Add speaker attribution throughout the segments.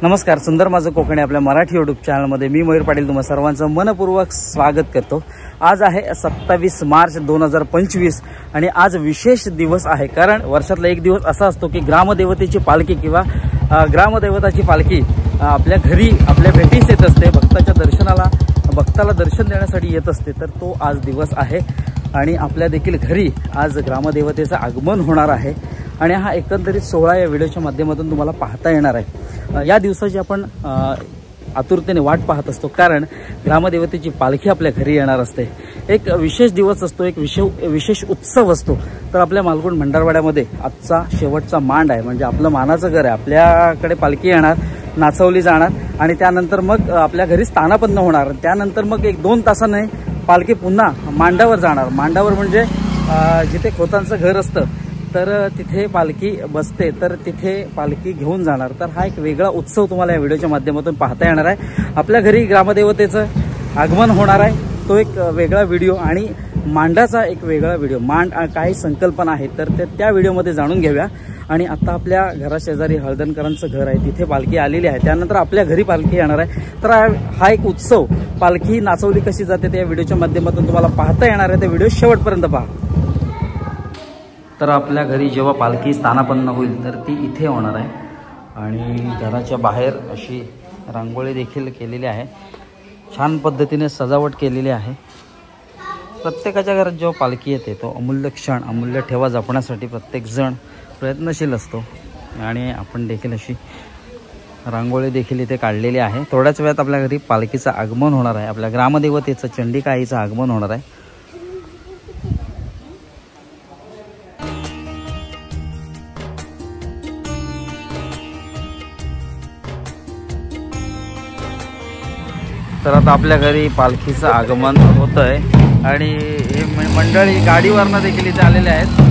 Speaker 1: नमस्कार, सुंदर माझं कोकणी आपल्या मराठी यूट्यूब चॅनलमध्ये मी मयूर पाटील तुम्हा सर्वांचं मनपूर्वक स्वागत करतो। आज आहे 27 मार्च 2025 आणि आज विशेष दिवस आहे, कारण वर्षातला एक दिवस असा असतो की ग्रामदेवतेची पालखी किंवा ग्रामदेवताची पालखी आपल्या घरी आपल्या भेटीस येत असते, भक्ताला दर्शन देण्यासाठी येत असते। तर तो आज दिवस आहे आणि आपल्या देखील घरी आज ग्रामदेवतेचं आगमन होणार आहे आणि हा एकंदरीत सोहळा या व्हिडिओच्या माध्यमातून तुम्हाला पाहता येणार आहे। या दिवसाची आपण आतुरतेने वाट पाहत असतो, कारण ग्रामदेवतेची पालखी आपल्या घरी येणार असते। एक विशेष दिवस असतो, एक विशेष उत्सव असतो। तर आपल्या मालगुण भंडारवाड्यामध्ये आजचा शेवटचा मांड आहे, म्हणजे आपलं मानाचं घर आहे। आपल्याकडे पालखी येणार, नाचवली जाणार आणि त्यानंतर मग आपल्या घरी स्थानापन्न होणार। त्यानंतर मग 1-2 तासाने पालखी पुन्हा मांडावर जाणार। मांडावर म्हणजे जिथे खोतांचं घर असतं तर तिथे पालखी बसते, तर तिथे पालखी घेऊन जाणार। तर हा एक वेगळा उत्सव तुम्हाला या व्हिडिओच्या माध्यमातून पाहता येणार आहे। आपल्या घरी ग्रामदेवतेचं आगमन होणार आहे, तो एक वेगळा व्हिडिओ आणि मांडाचा एक वेगळा व्हिडिओ। मांड काही संकल्पना आहेत तर त्या व्हिडिओमध्ये जाणून घेऊया। आणि आता आपल्या घराशेजारी हळदणकरांचं घर आहे, तिथे पालखी आलेली आहे। त्यानंतर आपल्या घरी पालखी येणार आहे। तर हा एक उत्सव, पालखी नाचवली कशी जाते त्या व्हिडिओच्या माध्यमातून तुम्हाला पाहता येणार आहे। ते व्हिडिओ शेवटपर्यंत पहा। तर आपल्या घरी जेव्हा पालखी स्थानापन्न होईल तर ती इथे होणार आहे आणि घराच्या बाहेर अशी रांगोळी देखील केलेली आहे, छान पद्धतीने सजावट केलेली आहे। प्रत्येकाच्या घरात जेव्हा पालखी येते तो अमूल्य क्षण, अमूल्य ठेवा जपण्यासाठी प्रत्येकजण प्रयत्नशील असतो आणि आपण देखील अशी रांगोळी देखील इथे काढलेली आहे। थोड्याच वेळात आपल्या घरी पालखीचं आगमन होणार आहे, आपल्या ग्रामदेवतेचं चंडिका आईचं आगमन होणार आहे। तर आता आपल्या घरी पालखीचं आगमन होत आहे आणि हे मंडळी गाडीवरनं देखील इथे आलेले आहेत।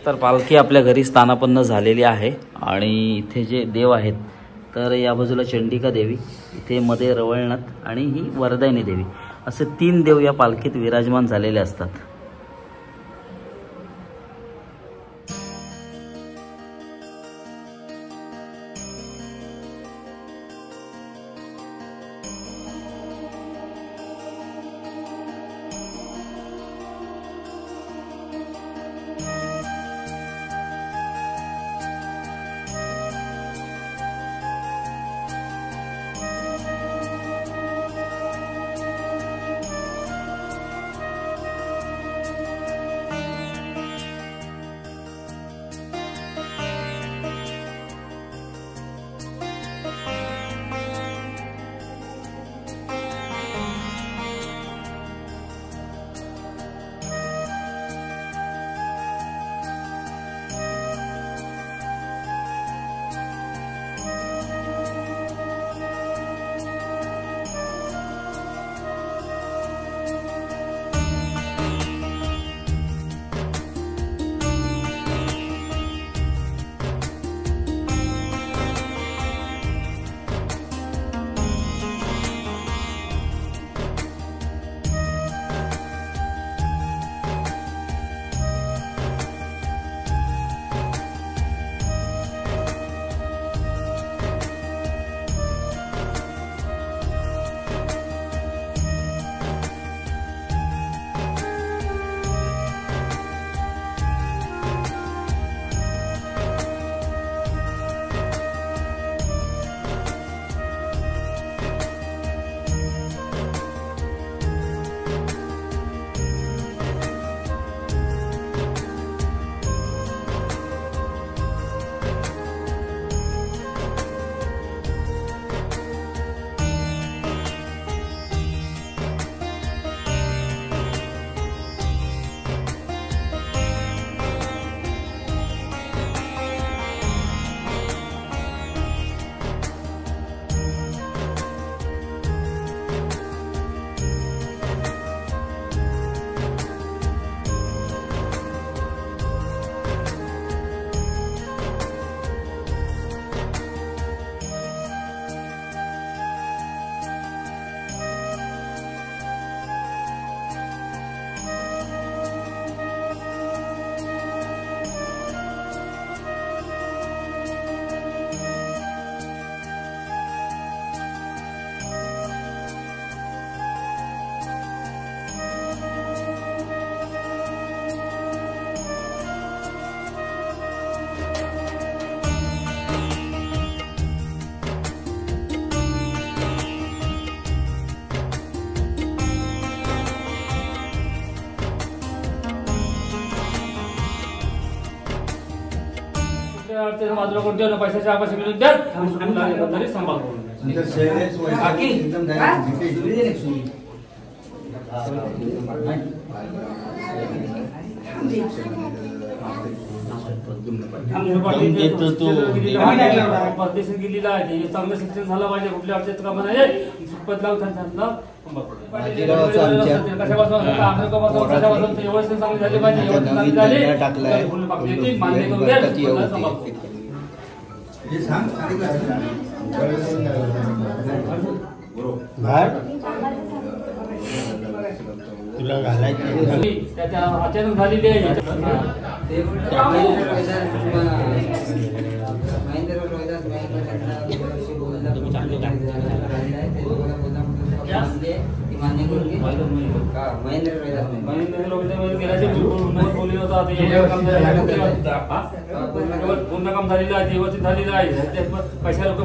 Speaker 1: तर पालखी आपल्या घरी स्थानापन्न झालेली आहे आणि इथे जे देव आहेत तर या बाजूला चंडिका देवी, इथे मध्ये रवळनाथ आणि ही वरदायिनी देवी, असे 3 देव या पालखीत विराजमान झालेले असतात.
Speaker 2: बाजूला कोणत्या पैशाच्या आकाश द्या तरी सांभाळतो परदेशात गेलेला आहे, चांगलं शिक्षण झालं पाहिजे, कुठल्या अडचणीत कामा नाही पदलाव व्यवस्थित चांगली झाली पाहिजे, मान्य करून
Speaker 3: तुला घालायची
Speaker 2: त्याच्या अचानक झालेली आहे. पूर्ण काम झालेलं आहे, व्यवस्थित झालेलं आहे, पैसा लोक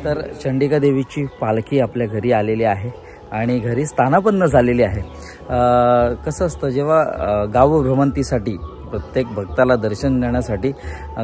Speaker 1: तर चंडिका देवीची पालखी आपल्या घरी आलेली आहे आणि घरी स्थानापन्न झालेली आहे. कसं असतं जेव्हा गाव भ्रमंतीसाठी प्रत्येक भक्ताला दर्शन देण्यासाठी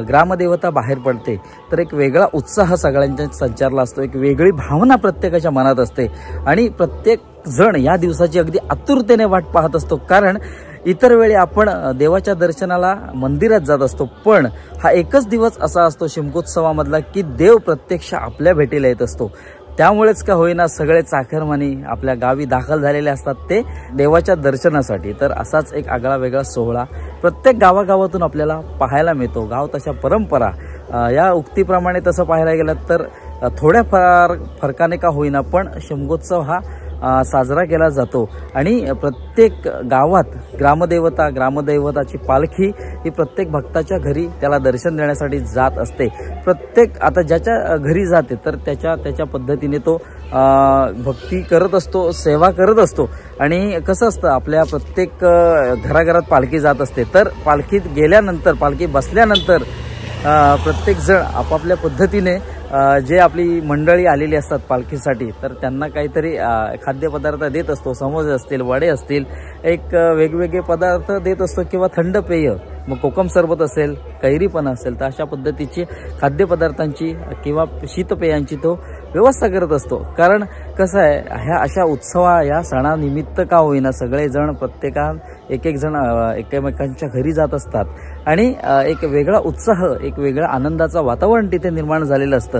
Speaker 1: ग्रामदेवता बाहेर पडते तर एक वेगळा उत्साह सगळ्यांच्या संचारला असतो, एक वेगळी भावना प्रत्येकाच्या मनात असते आणि प्रत्येक जण या दिवसाची अगदी आतुरतेने वाट पाहत असतो. कारण इतर वेळी आपण देवाच्या दर्शनाला मंदिरात जात असतो, पण हा एकच दिवस असा असतो शिमगोत्सवामधला की देव प्रत्यक्ष आपल्या भेटीला येत असतो. त्यामुळेच का होईना सगळे चाकरमानी आपल्या गावी दाखल झालेले असतात ते देवाच्या दर्शनासाठी. तर असाच एक आगळा वेगळा सोहळा प्रत्येक गावागावातून आपल्याला पाहायला मिळतो. गाव तशा परंपरा, या उक्तीप्रमाणे तसं पाहायला गेलं तर थोड्या फरकाने का होईना पण शिमगोत्सव हा साजरा केला जातो आणि प्रत्येक गावात ग्रामदैवताची पालखी ही प्रत्येक भक्ताच्या घरी त्याला दर्शन देण्यासाठी जात असते. प्रत्येक आता ज्याच्या घरी जाते तर त्याच्या पद्धतीने तो भक्ती करत असतो, सेवा करत असतो. आणि कसं असतं आपल्या प्रत्येक घराघरात पालखी जात असते, तर पालखीत गेल्यानंतर पालखी बसल्यानंतर प्रत्येक जण आपापल्या पद्धतीने जे आपली मंडळी आलेली असतात पालखीसाठी तर त्यांना काहीतरी खाद्यपदार्थ देत असतो. समोसे असतील, वडे असतील, एक वेगवेगळे पदार्थ देत असतो किंवा थंड पेय, मग कोकम सरबत असेल, कैरी पण असेल, तर अशा पद्धतीची खाद्यपदार्थांची किंवा शीतपेयांची तो व्यवस्था करत असतो. कारण कसं आहे ह्या अशा या सणानिमित्त का होईना सगळेजण एक जण एकमेकांच्या घरी जात असतात आणि एक वेगळा उत्साह, एक वेगळा आनंदाचा वातावरण तिथे निर्माण झालेलं असतं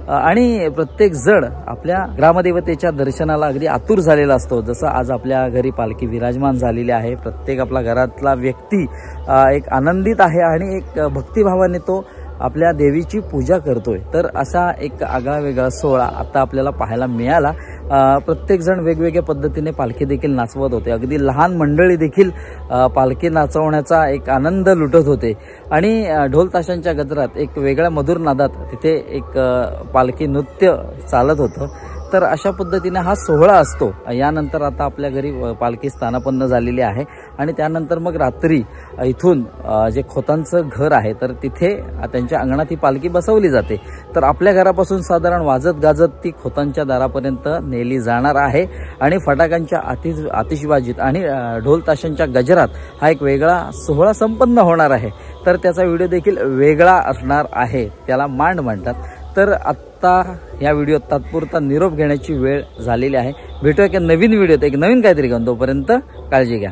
Speaker 1: आणि प्रत्येक जण आपल्या ग्रामदेवतेच्या दर्शनाला अगदी आतुर झालेला असतो. जसं आज आपल्या घरी पालखी विराजमान झालेली आहे, प्रत्येक आपला घरातला व्यक्ती एक आनंदित आहे आणि एक भक्तिभावाने तो आपल्या देवीची पूजा करतोय. तर असा एक आगळा वेगळा सोहळा आता आपल्याला पाहायला मिळाला. प्रत्येक जण वेगवेगळ्या पद्धतीने पालखी देखील नाचवत होते, अगदी लहान मंडळी देखील पालखी नाचवण्याचा एक आनंद लुटत होते आणि ढोल ताशांच्या गजरात एक वेगळ्या मधुर नादात तिथे एक पालखी नृत्य चालत होतं. तर अशा पद्धतीने हा सोहळा असतो. यानंतर आता आपल्या घरी पालखी स्थानापन्न झालेली आहे आणि त्यानंतर मग रात्री इथून जे खोतांचं घर आहे तर तिथे त्यांच्या अंगणात ही पालखी बसवली जाते. तर आपल्या घरापासून साधारण वाजत गाजत ती खोतांच्या दारापर्यंत नेली जाणार आहे आणि फटाक्यांच्या आतिषबाजीत आणि ढोल ताशांच्या गजरात हा एक वेगळा सोहळा संपन्न होणार आहे. तर त्याचा व्हिडिओ देखील वेगळा असणार आहे, त्याला मांड म्हणतात. तर आत्ता या व्हिडिओत तात्पुरता निरोप घेण्याची वेळ झालेली आहे. भेटूया की नवीन व्हिडिओत एक नवीन काहीतरी घेऊन, तोपर्यंत काळजी घ्या.